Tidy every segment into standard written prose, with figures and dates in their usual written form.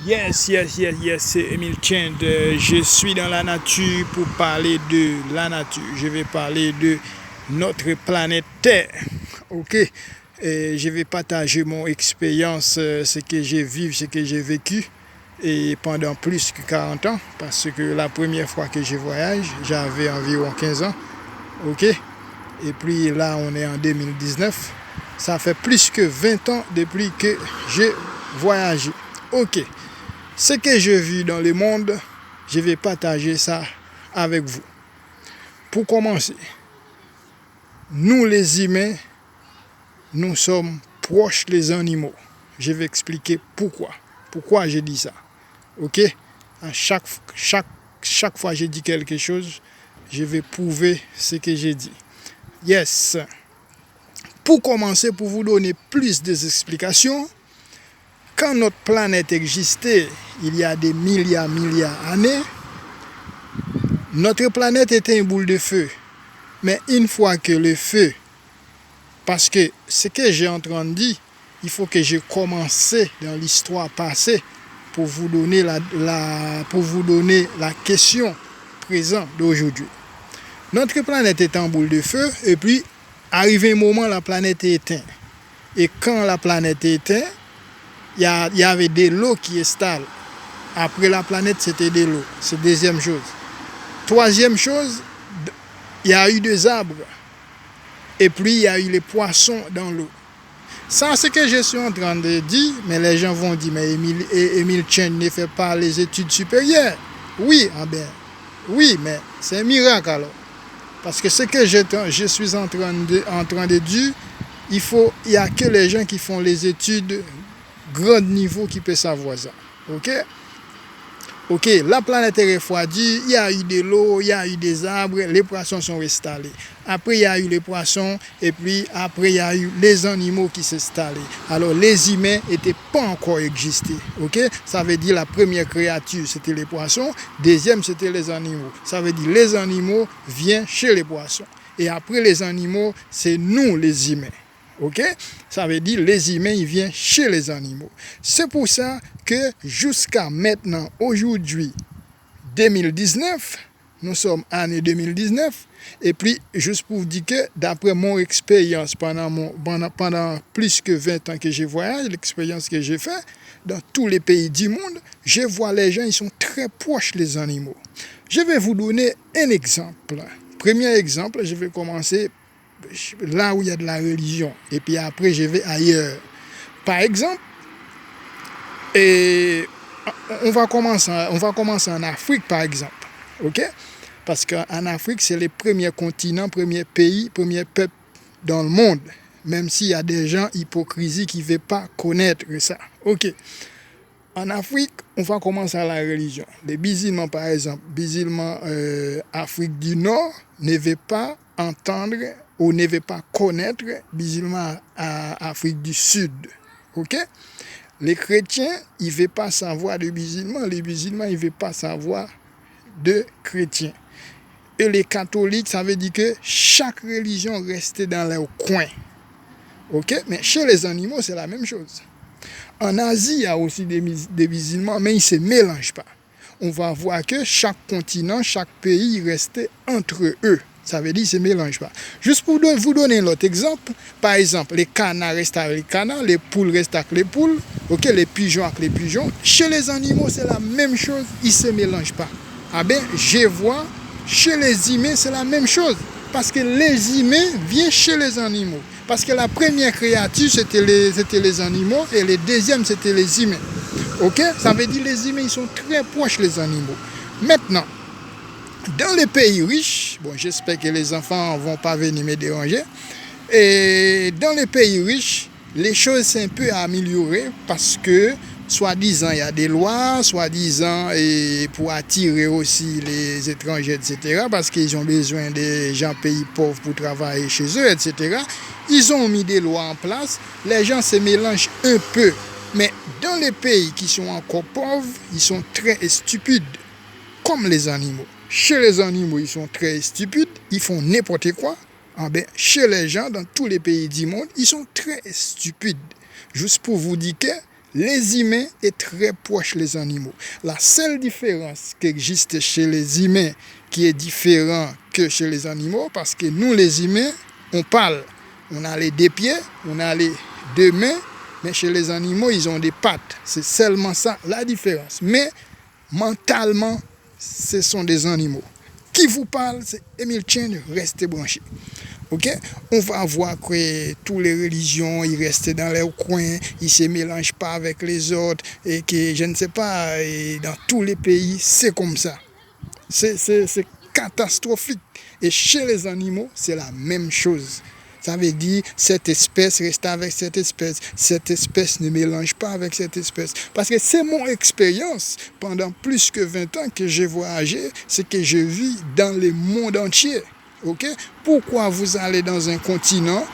Yes, c'est Emile Chand. Je suis dans la nature pour parler de la nature. Je vais parler de notre planète Terre. Ok? Et je vais partager mon expérience, ce que j'ai vécu, ce que j'ai vécu. Et pendant plus que 40 ans, parce que la première fois que je voyage, j'avais environ 15 ans. Ok? Et puis là, on est en 2019. Ça fait plus que 20 ans depuis que j'ai voyagé. Ok. Ce que j'ai vu dans le monde, je vais partager ça avec vous. Pour commencer, nous les humains, nous sommes proches des animaux. Je vais expliquer pourquoi. Pourquoi j'ai dit ça. Ok? À chaque fois que je dis quelque chose, je vais prouver ce que j'ai dit. Yes. Pour commencer, pour vous donner plus d'explications, quand notre planète existait il y a des milliards d'années, notre planète était une boule de feu. Mais une fois que le feu, parce que ce que j'ai en train de dire, il faut que j'ai commencé dans l'histoire passée pour vous donner la question présente d'aujourd'hui. Notre planète est en boule de feu et puis, arrivé un moment, la planète est éteinte. Et quand la planète est éteinte, il y avait de l'eau qui installe. Après la planète, c'était de l'eau. C'est la deuxième chose. Troisième chose, il y a eu des arbres. Et puis, il y a eu les poissons dans l'eau. Ça, c'est ce que je suis en train de dire, mais les gens vont dire, mais Emile Chand ne fait pas les études supérieures. Oui, oui, mais c'est un miracle alors. Parce que ce que je suis en train de dire, il n'y a que les gens qui font les études grand niveau qui peuvent savoir ça. Ok, la planète est refroidie, il y a eu de l'eau, il y a eu des arbres, les poissons sont installés. Après, il y a eu les poissons, et puis après, il y a eu les animaux qui s'installaient. Alors, les humains n'étaient pas encore existés. Ok, ça veut dire la première créature, c'était les poissons. Deuxième, c'était les animaux. Ça veut dire les animaux viennent chez les poissons. Et après les animaux, c'est nous les humains. Ok? Ça veut dire les humains, ils viennent chez les animaux. C'est pour ça que jusqu'à maintenant, aujourd'hui, 2019, nous sommes année 2019, et puis juste pour vous dire que d'après mon expérience pendant plus que 20 ans que je voyage, l'expérience que j'ai faite dans tous les pays du monde, je vois les gens, ils sont très proches des animaux. Je vais vous donner un exemple. Premier exemple, je vais commencer là où il y a de la religion. Et puis après, je vais ailleurs. Par exemple, on va commencer en Afrique, par exemple. OK? Parce qu'en Afrique, c'est le premier continent, premier pays, premier peuple dans le monde. Même s'il y a des gens hypocrisie qui ne veulent pas connaître ça. OK. En Afrique, on va commencer à la religion. Les musulmans, par exemple, musulmans Afrique du Nord ne veulent pas entendre ou ne veulent pas connaître musulmans à Afrique du Sud. Ok? Les chrétiens, ils ne veulent pas savoir de musulmans. Les musulmans, ils ne veulent pas savoir de chrétiens. Et les catholiques, ça veut dire que chaque religion reste dans leur coin. Ok? Mais chez les animaux, c'est la même chose. En Asie, il y a aussi des musulmans, mais ils ne se mélangent pas. On va voir que chaque continent, chaque pays restait entre eux. Ça veut dire qu'ils ne se mélangent pas. Juste pour vous donner un autre exemple, par exemple, les canards restent avec les canards, les poules restent avec les poules, okay, les pigeons avec les pigeons. Chez les animaux, c'est la même chose, ils ne se mélangent pas. Ah ben, je vois, chez les humains, c'est la même chose. Parce que les humains viennent chez les animaux. Parce que la première créature, c'était les animaux, et le deuxième, c'était les humains. Ok? Ça veut dire que les humains, ils sont très proches des animaux. Maintenant, dans les pays riches, bon, j'espère que les enfants ne vont pas venir me déranger, et dans les pays riches, les choses sont un peu améliorées parce que, soi-disant, il y a des lois, soi-disant, et pour attirer aussi les étrangers, etc., parce qu'ils ont besoin des gens pays pauvres pour travailler chez eux, etc., ils ont mis des lois en place, les gens se mélangent un peu. Mais dans les pays qui sont encore pauvres, ils sont très stupides, comme les animaux. Chez les animaux, ils sont très stupides, ils font n'importe quoi. Ah ben, chez les gens, dans tous les pays du monde, ils sont très stupides. Juste pour vous dire que Les humains est très proche des animaux. La seule différence qui existe chez les humains, qui est différent que chez les animaux, parce que nous les humains, on parle. On a les deux pieds, on a les deux mains, mais chez les animaux, ils ont des pattes. C'est seulement ça la différence. Mais mentalement, ce sont des animaux. Qui vous parle, c'est Emile Change, restez branchés. Ok? On va voir que toutes les religions, ils restent dans leur coin, ils ne se mélangent pas avec les autres, et que je ne sais pas, et dans tous les pays, c'est comme ça. C'est catastrophique. Et chez les animaux, c'est la même chose. Ça veut dire cette espèce reste avec cette espèce ne mélange pas avec cette espèce. Parce que c'est mon expérience pendant plus que 20 ans que j'ai voyagé, c'est que je vis dans le monde entier. Okay? Pourquoi vous allez dans un continent?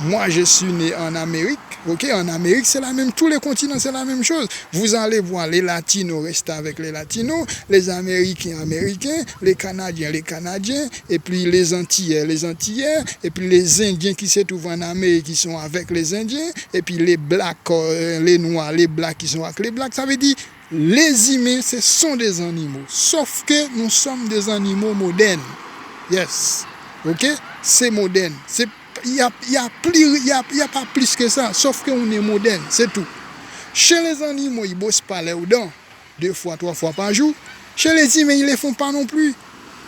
Moi, je suis né en Amérique. Okay? En Amérique, c'est la même. Tous les continents, c'est la même chose. Vous allez voir les Latinos rester avec les Latinos, les Américains, Américains, les Canadiens, et puis les Antillais, et puis les Indiens qui se trouvent en Amérique, qui sont avec les Indiens, et puis les Blacks, les Noirs, les Blacks qui sont avec les Blacks. Ça veut dire, les humains, ce sont des animaux. Sauf que nous sommes des animaux modernes. Yes. Ok? C'est moderne. Il n'y a pas plus que ça, sauf qu'on est moderne, c'est tout. Chez les animaux, ils ne bossent pas les dents 2 fois, 3 fois par jour. Chez les humains, ils ne les font pas non plus.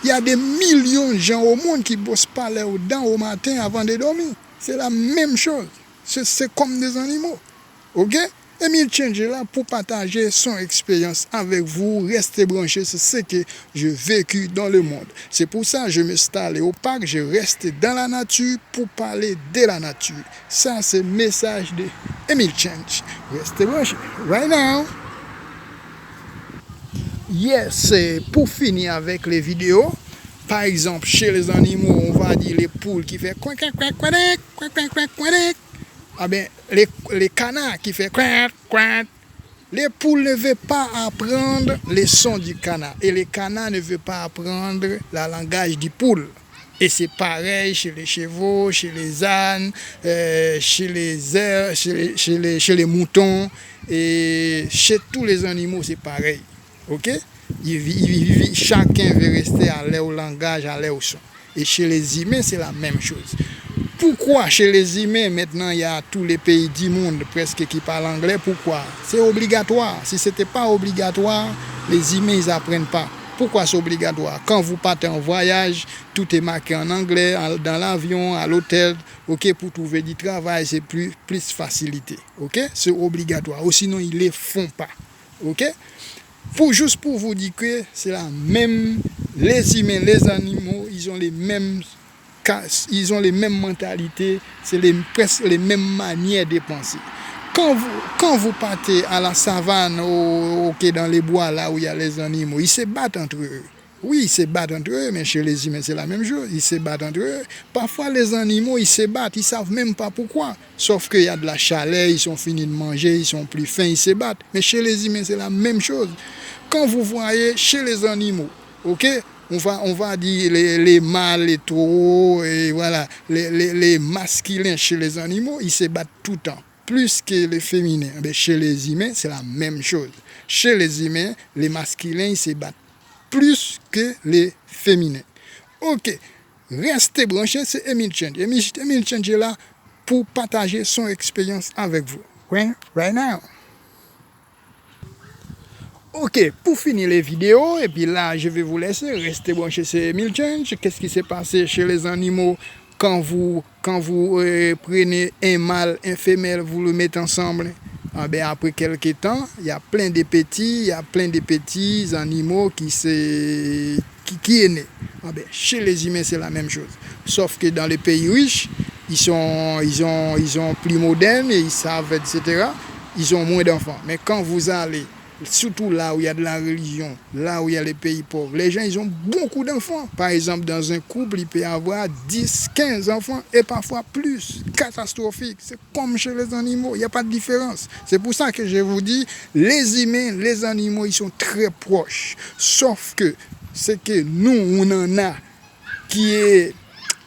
Il y a des millions de gens au monde qui ne bossent pas les dents au matin avant de dormir. C'est la même chose. C'est comme des animaux. Ok? Emile Change est là pour partager son expérience avec vous. Restez branchés, c'est ce que j'ai vécu dans le monde. C'est pour ça que je m'installe au parc, je reste dans la nature pour parler de la nature. Ça, c'est le message de Emile Change. Restez branchés. Right now. Yes, pour finir avec les vidéos, par exemple, chez les animaux, on va dire les poules qui font quack, quack, quack, quack, quack, quack, quack, quack. Ah ben, les canards qui font quack, quack. Les poules ne veulent pas apprendre les sons du canard. Et les canards ne veulent pas apprendre le langage du poule. Et c'est pareil chez les chevaux, chez les ânes, chez les moutons. Et chez tous les animaux, c'est pareil. Ok? Chacun veut rester à leur langage, à leur son. Et chez les humains, c'est la même chose. Pourquoi chez les humains, maintenant, il y a tous les pays du monde presque qui parlent anglais? Pourquoi? C'est obligatoire. Si ce n'était pas obligatoire, les humains, ils n'apprennent pas. Pourquoi c'est obligatoire? Quand vous partez en voyage, tout est marqué en anglais, dans l'avion, à l'hôtel. Ok, pour trouver du travail, c'est plus facilité. Ok, c'est obligatoire. Ou sinon, ils ne les font pas. Ok? Juste pour vous dire que c'est la même. Les humains, les animaux, ils ont les mêmes mentalités, c'est presque les mêmes manières de penser. Quand vous partez à la savane, dans les bois, là où il y a les animaux, ils se battent entre eux. Oui, ils se battent entre eux, mais chez les humains, c'est la même chose. Ils se battent entre eux. Parfois, les animaux, ils se battent, ils ne savent même pas pourquoi. Sauf qu'il y a de la chaleur, ils sont finis de manger, ils sont plus fins, ils se battent. Mais chez les humains, c'est la même chose. Quand vous voyez chez les animaux, ok, on va dire les mâles, les taureaux, et voilà, les masculins chez les animaux, ils se battent tout le temps, plus que les féminins. Mais chez les humains, c'est la même chose. Chez les humains, les masculins, ils se battent plus que les féminins. Ok, restez branchés, c'est Emile Change. Emile Change est là pour partager son expérience avec vous. Right now. Ok, pour finir les vidéos, et puis là, je vais vous laisser rester branchés sur Emile Change. Qu'est-ce qui s'est passé chez les animaux quand vous prenez un mâle, un femelle, vous le mettez ensemble? Ah ben, après quelques temps, il y a plein de petits animaux qui est né. Ah ben, chez les humains, c'est la même chose. Sauf que dans les pays riches, ils sont plus modernes et ils savent, etc. Ils ont moins d'enfants. Mais quand vous allez, surtout là où il y a de la religion, là où il y a les pays pauvres, les gens, ils ont beaucoup d'enfants. Par exemple, dans un couple, il peut y avoir 10, 15 enfants et parfois plus. Catastrophique. C'est comme chez les animaux. Il n'y a pas de différence. C'est pour ça que je vous dis, les humains, les animaux, ils sont très proches. Sauf que c'est que nous, on en a qui est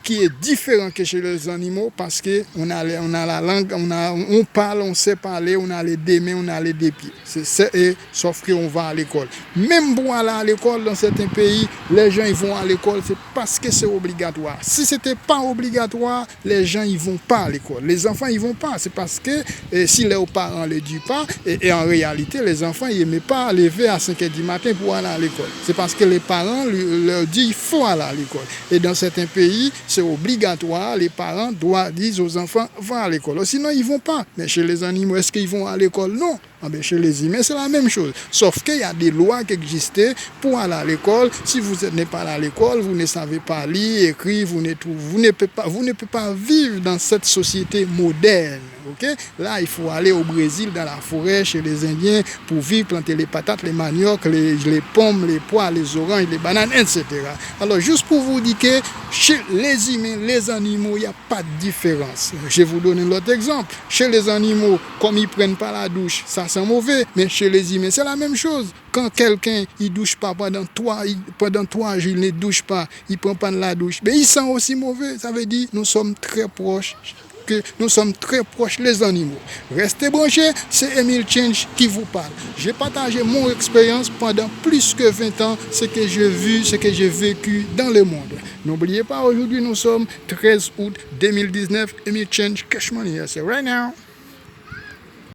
qui est différent que chez les animaux parce que on a la langue, on parle, on sait parler, on a les deux mains, on a les deux pieds. Sauf qu'on va à l'école. Même pour aller à l'école dans certains pays, les gens ils vont à l'école, c'est parce que c'est obligatoire. Si c'était pas obligatoire, les gens ils vont pas à l'école. Les enfants ils vont pas, c'est parce que si leurs parents ne le disent pas, et en réalité les enfants ils n'aimaient pas lever à 5h du matin pour aller à l'école. C'est parce que les parents leur disent il faut aller à l'école. Et dans certains pays, c'est obligatoire, les parents doivent dire aux enfants va à l'école. Sinon ils vont pas. Mais chez les animaux, est-ce qu'ils vont à l'école? Non. Chez les humains, c'est la même chose. Sauf qu'il y a des lois qui existaient pour aller à l'école. Si vous n'êtes pas allé à l'école, vous ne savez pas lire, écrire, vous ne pouvez pas vivre dans cette société moderne. Okay? Là, il faut aller au Brésil, dans la forêt, chez les Indiens, pour vivre, planter les patates, les maniocs, les pommes, les pois, les oranges, les bananes, etc. Alors, juste pour vous dire que chez les humains, les animaux, il n'y a pas de différence. Je vais vous donner un autre exemple. Chez les animaux, comme ils ne prennent pas la douche, ça sent mauvais. Mais chez les humains, c'est la même chose. Quand quelqu'un ne douche pas pendant 3 jours, il ne douche pas, il ne prend pas de la douche, mais il sent aussi mauvais. Ça veut dire que nous sommes très proches. Les animaux. Restez branchés, c'est Emile Change qui vous parle. J'ai partagé mon expérience pendant plus que 20 ans, ce que j'ai vu, ce que j'ai vécu dans le monde. N'oubliez pas, aujourd'hui nous sommes 13 août 2019, Emile Change, Cash Money, c'est right now.